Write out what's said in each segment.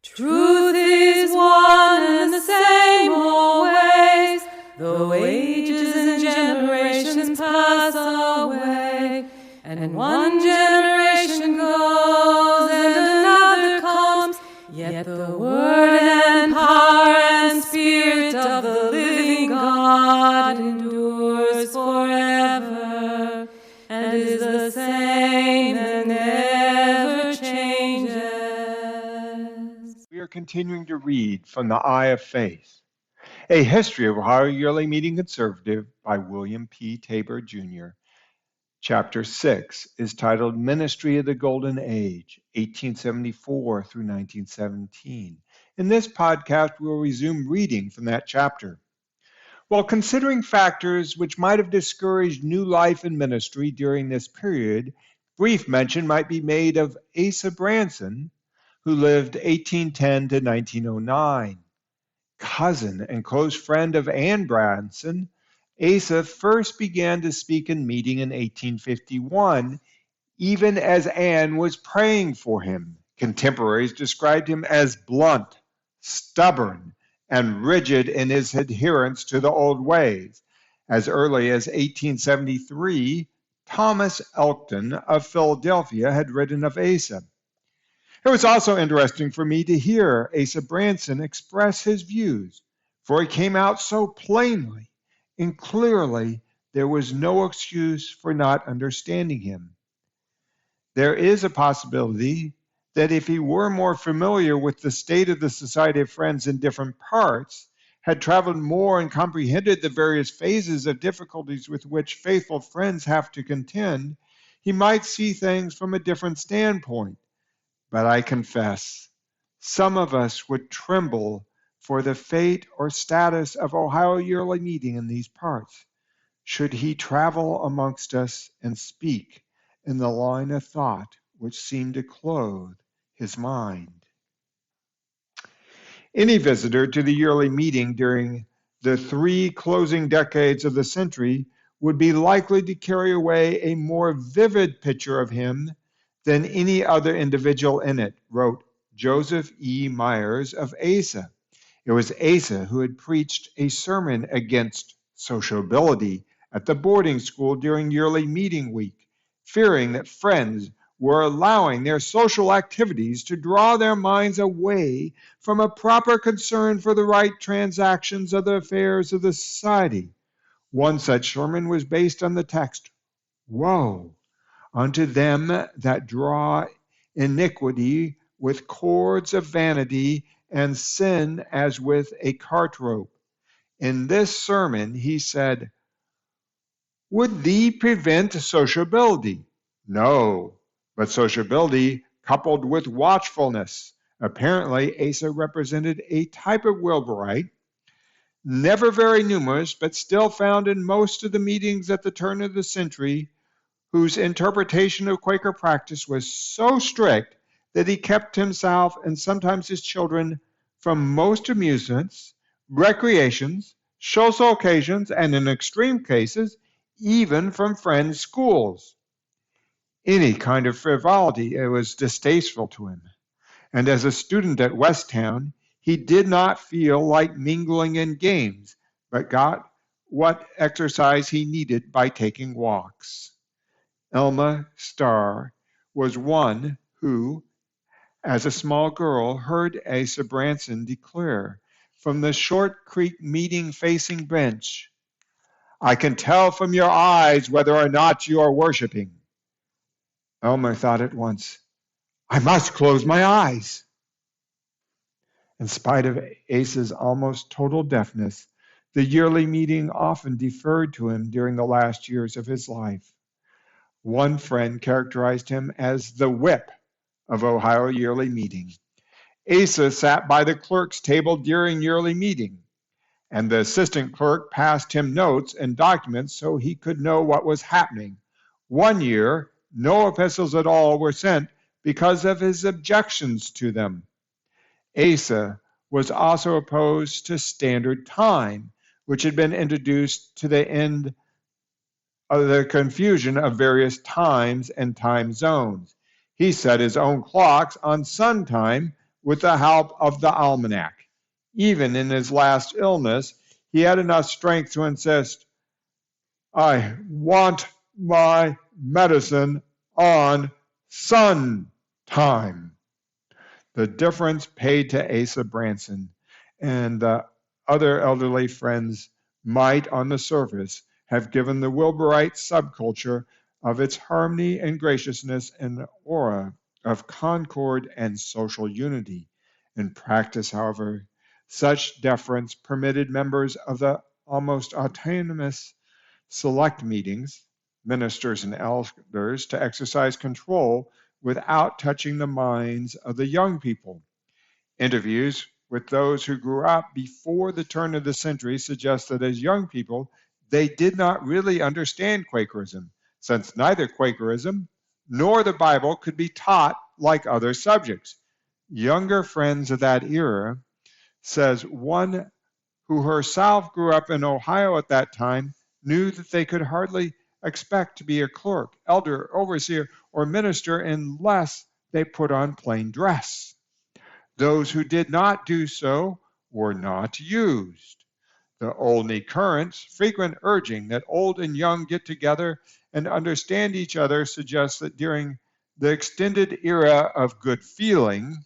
Truth is one and the same always, though ages and generations pass away, and one generation goes and another comes, yet the word and power and spirit of the living God endures forever, and is the same and never changes. We are continuing to read from the Eye of Faith, A History of Ohio Yearly Meeting Conservative by William P. Tabor, Jr. Chapter 6 is titled Ministry of the Golden Age, 1874 through 1917. In this podcast, we will resume reading from that chapter. While considering factors which might have discouraged new life in ministry during this period, brief mention might be made of Asa Branson, who lived 1810 to 1909. Cousin and close friend of Anne Branson, Asa first began to speak in meeting in 1851, even as Anne was praying for him. Contemporaries described him as blunt, stubborn, and rigid in his adherence to the old ways. As early as 1873, Thomas Elkton of Philadelphia had written of Asa. It was also interesting for me to hear Asa Branson express his views, for he came out so plainly and clearly there was no excuse for not understanding him. There is a possibility that if he were more familiar with the state of the Society of Friends in different parts, had traveled more and comprehended the various phases of difficulties with which faithful friends have to contend, he might see things from a different standpoint. But I confess, some of us would tremble for the fate or status of Ohio Yearly Meeting in these parts, should he travel amongst us and speak in the line of thought which seemed to clothe his mind. Any visitor to the yearly meeting during the 3 closing decades of the century would be likely to carry away a more vivid picture of him than any other individual in it, wrote Joseph E. Myers of Asa. It was Asa who had preached a sermon against sociability at the boarding school during yearly meeting week, fearing that friends were allowing their social activities to draw their minds away from a proper concern for the right transactions of the affairs of the society. One such sermon was based on the text, "Woe unto them that draw iniquity with cords of vanity and sin as with a cart rope." In this sermon, he said, "Would thee prevent sociability? No, but sociability coupled with watchfulness." Apparently, Asa represented a type of Wilburite, never very numerous, but still found in most of the meetings at the turn of the century, whose interpretation of Quaker practice was so strict that he kept himself and sometimes his children from most amusements, recreations, social occasions, and in extreme cases, even from friends' schools. Any kind of frivolity was distasteful to him, and as a student at Westtown, he did not feel like mingling in games, but got what exercise he needed by taking walks. Elma Starr was one who, as a small girl, heard Asa Branson declare from the Short Creek meeting facing bench, "I can tell from your eyes whether or not you are worshiping." Elmer thought at once, "I must close my eyes." In spite of Asa's almost total deafness, the yearly meeting often deferred to him during the last years of his life. One friend characterized him as the whip of Ohio Yearly Meeting. Asa sat by the clerk's table during yearly meeting, and the assistant clerk passed him notes and documents so he could know what was happening. One year, no epistles at all were sent because of his objections to them. Asa was also opposed to standard time, which had been introduced to the end of the confusion of various times and time zones. He set his own clocks on sun time with the help of the almanac. Even in his last illness, he had enough strength to insist, "I want my medicine on sun time." The difference paid to Asa Branson and the other elderly friends might, on the surface, have given the Wilburite subculture of its harmony and graciousness an aura of concord and social unity. In practice, however, such deference permitted members of the almost autonomous select meetings, ministers and elders, to exercise control without touching the minds of the young people. Interviews with those who grew up before the turn of the century suggest that as young people, they did not really understand Quakerism, since neither Quakerism nor the Bible could be taught like other subjects. Younger friends of that era, says one who herself grew up in Ohio at that time, knew that they could hardly expect to be a clerk, elder, overseer, or minister unless they put on plain dress. Those who did not do so were not used. The Olney Current's frequent urging that old and young get together and understand each other suggests that during the extended era of good feeling,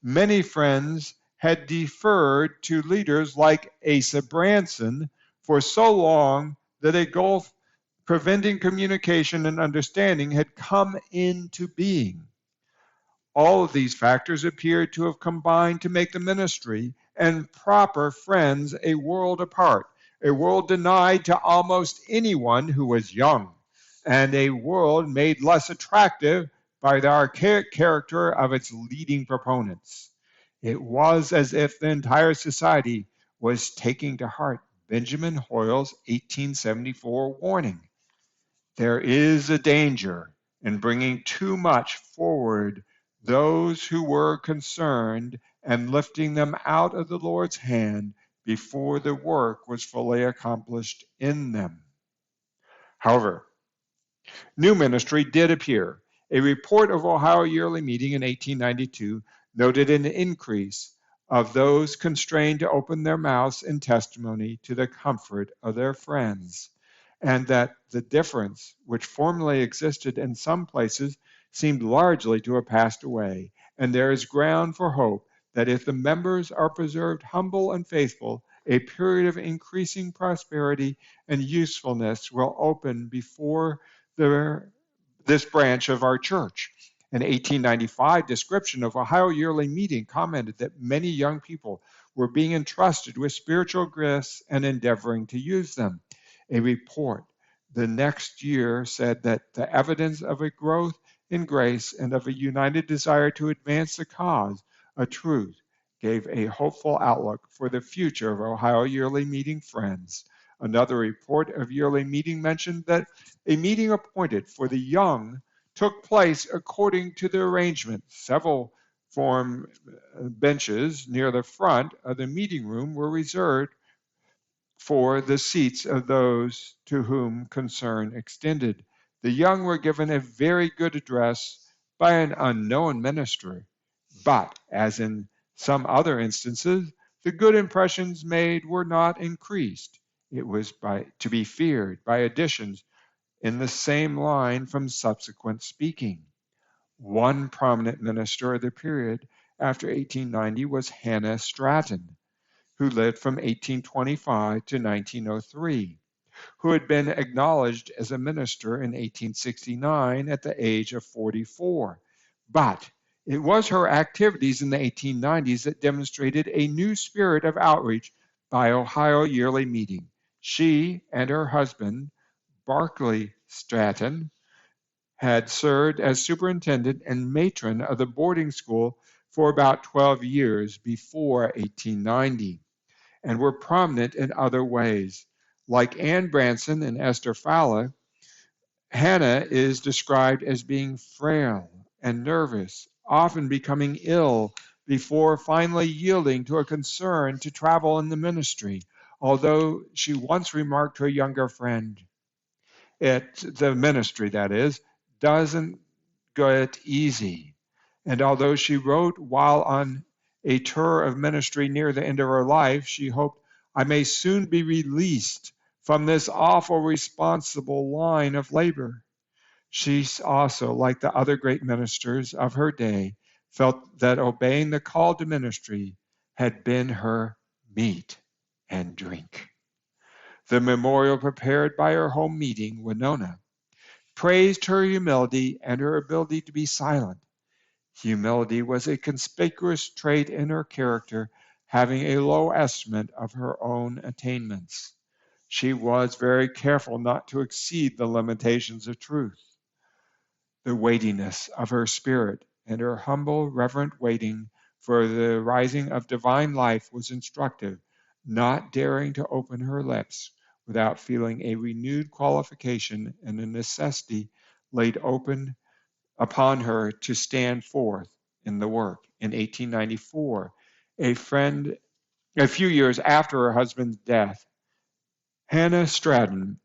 many friends had deferred to leaders like Asa Branson for so long that a gulf preventing communication and understanding had come into being. All of these factors appeared to have combined to make the ministry and proper friends a world apart, a world denied to almost anyone who was young, and a world made less attractive by the archaic character of its leading proponents. It was as if the entire society was taking to heart Benjamin Hoyle's 1874 warning. There is a danger in bringing too much forward those who were concerned and lifting them out of the Lord's hand before the work was fully accomplished in them. However, new ministry did appear. A report of Ohio Yearly Meeting in 1892 noted an increase of those constrained to open their mouths in testimony to the comfort of their friends, and that the difference which formerly existed in some places seemed largely to have passed away, and there is ground for hope that if the members are preserved humble and faithful, a period of increasing prosperity and usefulness will open before this branch of our church. An 1895 description of Ohio Yearly Meeting commented that many young people were being entrusted with spiritual gifts and endeavoring to use them. A report the next year said that the evidence of a growth in grace and of a united desire to advance the cause of truth gave a hopeful outlook for the future of Ohio Yearly Meeting friends. Another report of Yearly Meeting mentioned that a meeting appointed for the young took place according to the arrangement. Several form benches near the front of the meeting room were reserved for the seats of those to whom concern extended. The young were given a very good address by an unknown minister, but as in some other instances, the good impressions made were not increased. It was to be feared by additions in the same line from subsequent speaking. One prominent minister of the period after 1890 was Hannah Stratton, who lived from 1825 to 1903, who had been acknowledged as a minister in 1869 at the age of 44. But it was her activities in the 1890s that demonstrated a new spirit of outreach by Ohio Yearly Meeting. She and her husband, Barclay Stratton, had served as superintendent and matron of the boarding school for about 12 years before 1890, and were prominent in other ways. Like Anne Branson and Esther Fowler, Hannah is described as being frail and nervous, often becoming ill before finally yielding to a concern to travel in the ministry, although she once remarked to a younger friend, the ministry, that is, doesn't get easy. And although she wrote while on a tour of ministry near the end of her life, she hoped, "I may soon be released from this awful responsible line of labor." She also, like the other great ministers of her day, felt that obeying the call to ministry had been her meat and drink. The memorial prepared by her home meeting, Winona, praised her humility and her ability to be silent. Humility was a conspicuous trait in her character, having a low estimate of her own attainments. She was very careful not to exceed the limitations of truth. The weightiness of her spirit and her humble, reverent waiting for the rising of divine life was instructive, not daring to open her lips without feeling a renewed qualification and a necessity laid open upon her to stand forth in the work. In 1894, a few years after her husband's death, Hannah Stratton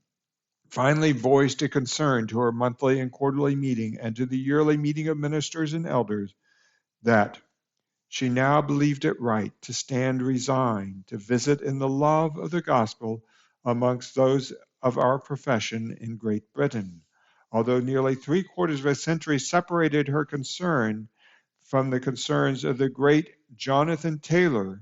finally voiced a concern to her monthly and quarterly meeting and to the yearly meeting of ministers and elders that she now believed it right to stand resigned to visit in the love of the gospel amongst those of our profession in Great Britain. Although nearly 3/4 of a century separated her concern from the concerns of the great Jonathan Taylor,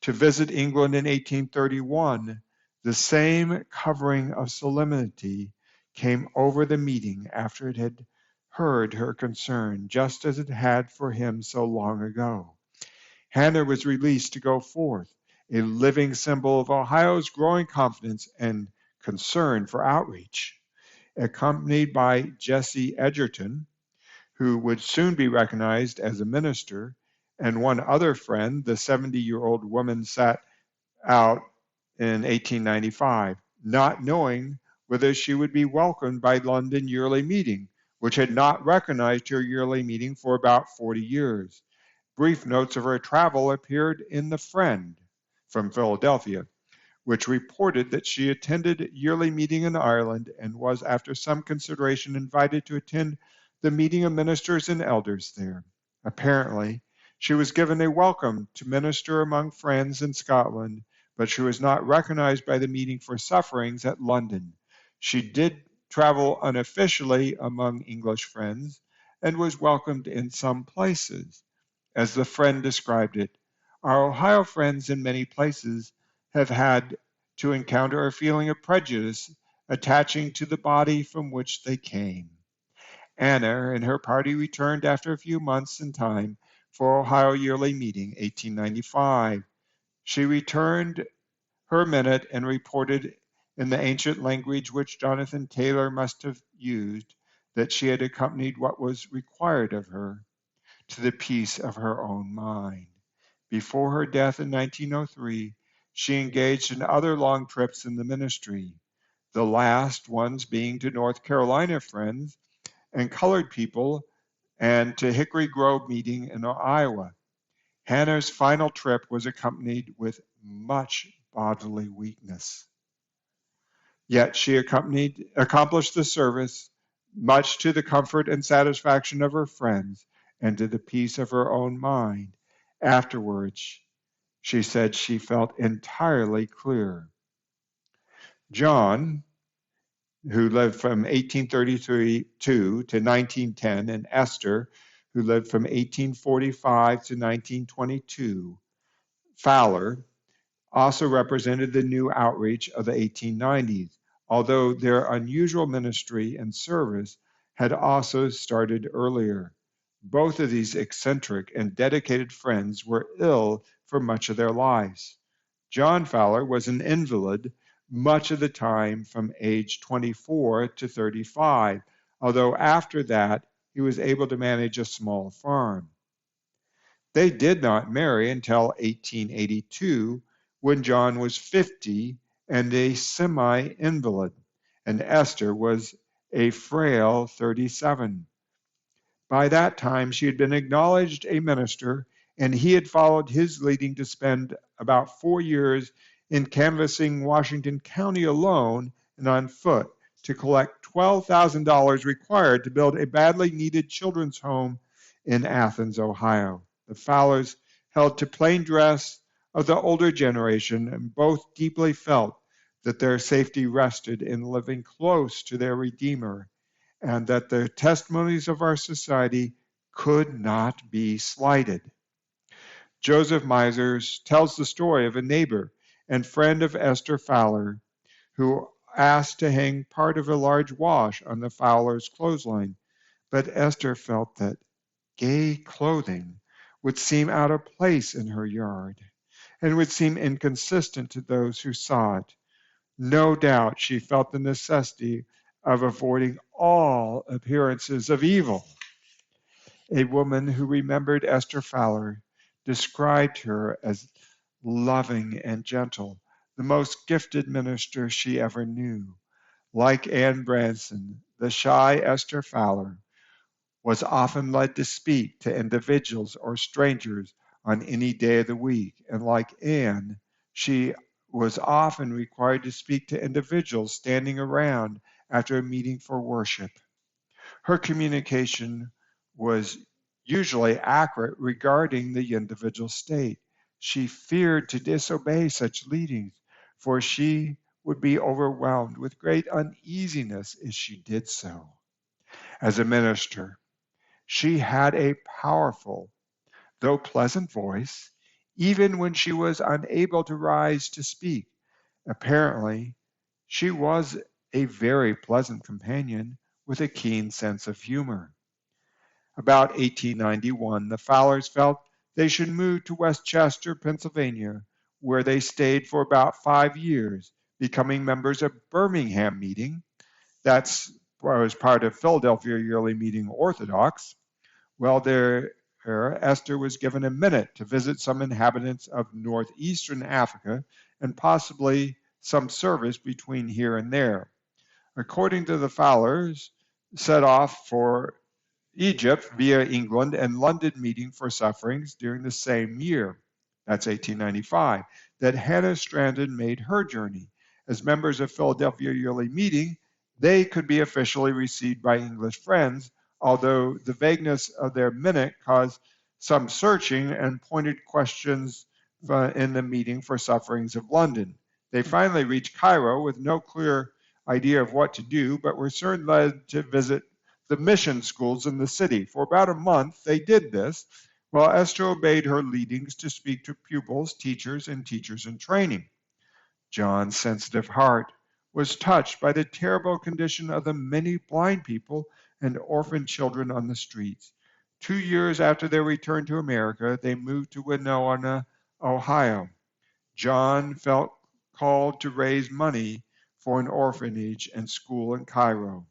to visit England in 1831, the same covering of solemnity came over the meeting after it had heard her concern, just as it had for him so long ago. Hannah was released to go forth, a living symbol of Ohio's growing confidence and concern for outreach. Accompanied by Jesse Edgerton, who would soon be recognized as a minister, and one other friend, the 70-year-old woman sat out in 1895, not knowing whether she would be welcomed by London yearly meeting, which had not recognized her yearly meeting for about 40 years. Brief notes of her travel appeared in The Friend from Philadelphia, which reported that she attended yearly meeting in Ireland and was, after some consideration, invited to attend the meeting of ministers and elders there. Apparently, she was given a welcome to minister among friends in Scotland, but she was not recognized by the meeting for sufferings at London. She did travel unofficially among English friends and was welcomed in some places. As The Friend described it, "Our Ohio friends in many places have had to encounter a feeling of prejudice attaching to the body from which they came." Anna and her party returned after a few months in time for Ohio Yearly Meeting, 1895. She returned her minute and reported in the ancient language which Jonathan Taylor must have used that she had accompanied what was required of her to the peace of her own mind. Before her death in 1903, she engaged in other long trips in the ministry, the last ones being to North Carolina friends and colored people and to Hickory Grove meeting in Iowa. Hannah's final trip was accompanied with much bodily weakness. Yet she accomplished the service, much to the comfort and satisfaction of her friends and to the peace of her own mind. Afterwards, she said she felt entirely clear. John, who lived from 1832 to 1910, and Esther, who lived from 1845 to 1922, Fowler, also represented the new outreach of the 1890s, although their unusual ministry and service had also started earlier. Both of these eccentric and dedicated friends were ill for much of their lives. John Fowler was an invalid much of the time from age 24 to 35, although after that he was able to manage a small farm. They did not marry until 1882, when John was 50 and a semi-invalid, and Esther was a frail 37. By that time, she had been acknowledged a minister, and he had followed his leading to spend about 4 years in canvassing Washington County alone and on foot to collect $12,000 required to build a badly needed children's home in Athens, Ohio. The Fowlers held to plain dress of the older generation, and both deeply felt that their safety rested in living close to their Redeemer, and that the testimonies of our society could not be slighted. Joseph Misers tells the story of a neighbor and friend of Esther Fowler who asked to hang part of a large wash on the Fowlers' clothesline, but Esther felt that gay clothing would seem out of place in her yard and would seem inconsistent to those who saw it. No doubt she felt the necessity of avoiding all appearances of evil. A woman who remembered Esther Fowler described her as loving and gentle, the most gifted minister she ever knew. Like Asa Branson, the shy Esther Fowler was often led to speak to individuals or strangers on any day of the week. And like Anne, she was often required to speak to individuals standing around after a meeting for worship. Her communication was usually accurate regarding the individual state. She feared to disobey such leadings, for she would be overwhelmed with great uneasiness if she did so. As a minister, she had a powerful, though pleasant voice, even when she was unable to rise to speak. Apparently, she was a very pleasant companion with a keen sense of humor. About 1891, the Fowlers felt they should move to Westchester, Pennsylvania, where they stayed for about 5 years, becoming members of Birmingham Meeting. That's was part of Philadelphia Yearly Meeting Orthodox. Well, there, Esther was given a minute to visit some inhabitants of northeastern Africa and possibly some service between here and there. According to the Fowlers, set off for Egypt via England and London meeting for sufferings during the same year, that's 1895, that Hannah Stratton made her journey. As members of Philadelphia Yearly Meeting, they could be officially received by English friends, although the vagueness of their minute caused some searching and pointed questions in the meeting for sufferings of London. They finally reached Cairo with no clear idea of what to do, but were soon led to visit the mission schools in the city. For about a month, they did this, while Esther obeyed her leadings to speak to pupils, teachers, and teachers in training. John's sensitive heart was touched by the terrible condition of the many blind people and orphan children on the streets. 2 years after their return to America, they moved to Winona, Ohio. John felt called to raise money for an orphanage and school in Cairo.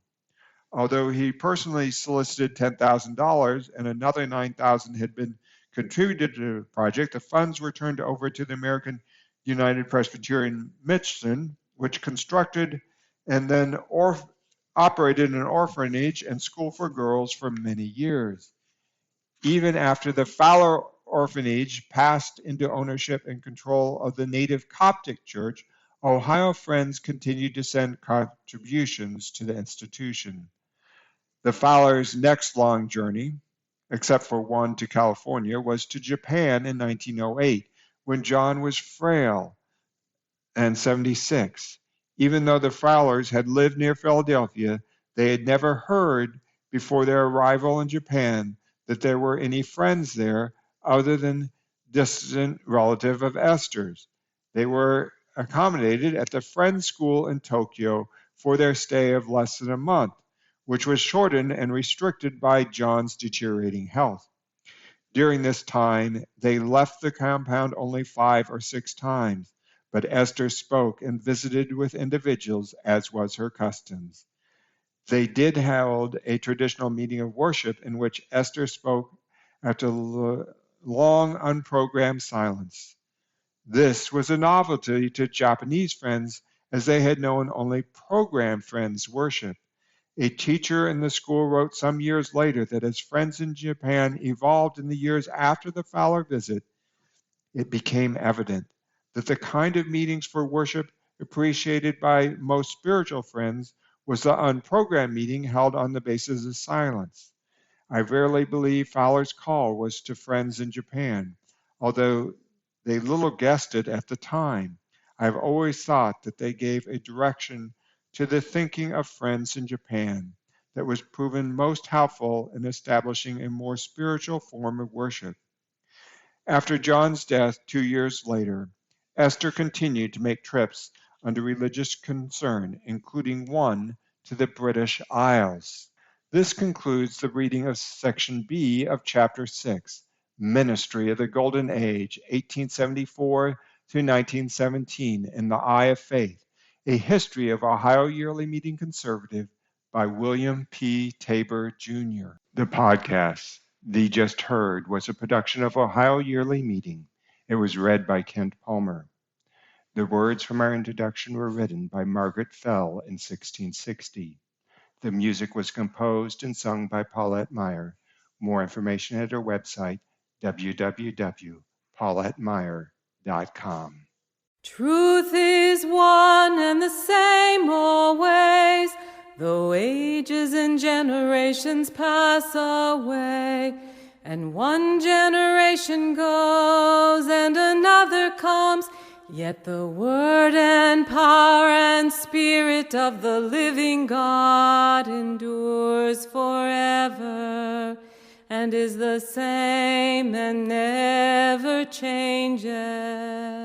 Although he personally solicited $10,000 and another $9,000 had been contributed to the project, the funds were turned over to the American United Presbyterian Mission, which constructed and then operated an orphanage and school for girls for many years. Even after the Fowler orphanage passed into ownership and control of the native Coptic Church, Ohio Friends continued to send contributions to the institution. The Fowlers' next long journey, except for one to California, was to Japan in 1908, when John was frail and 76. Even though the Fowlers had lived near Philadelphia, they had never heard before their arrival in Japan that there were any friends there other than distant relative of Esther's. They were accommodated at the Friends School in Tokyo for their stay of less than a month, which was shortened and restricted by John's deteriorating health. During this time, they left the compound only 5 or 6 times, but Esther spoke and visited with individuals as was her custom. They did hold a traditional meeting of worship in which Esther spoke after long unprogrammed silence. This was a novelty to Japanese friends, as they had known only programmed friends worship. A teacher in the school wrote some years later that as friends in Japan evolved in the years after the Fowler visit, it became evident that the kind of meetings for worship appreciated by most spiritual friends was the unprogrammed meeting held on the basis of silence. I verily believe Fowler's call was to friends in Japan, although they little guessed it at the time. I have always thought that they gave a direction to the thinking of friends in Japan that was proven most helpful in establishing a more spiritual form of worship. After John's death 2 years later, Esther continued to make trips under religious concern, including one to the British Isles. This concludes the reading of Section B of Chapter 6, Ministry of the Golden Age, 1874 through 1917, in the Eye of Faith, a history of Ohio Yearly Meeting Conservative by William P. Tabor, Jr. The podcast thee just heard was a production of Ohio Yearly Meeting. It was read by Kent Palmer. The words from our introduction were written by Margaret Fell in 1660. The music was composed and sung by Paulette Meyer. More information at our website, www.paulettemeyer.com. Truth is one and the same always, though ages and generations pass away. And one generation goes and another comes, yet the word and power and spirit of the living God endures forever, and is the same and never changes.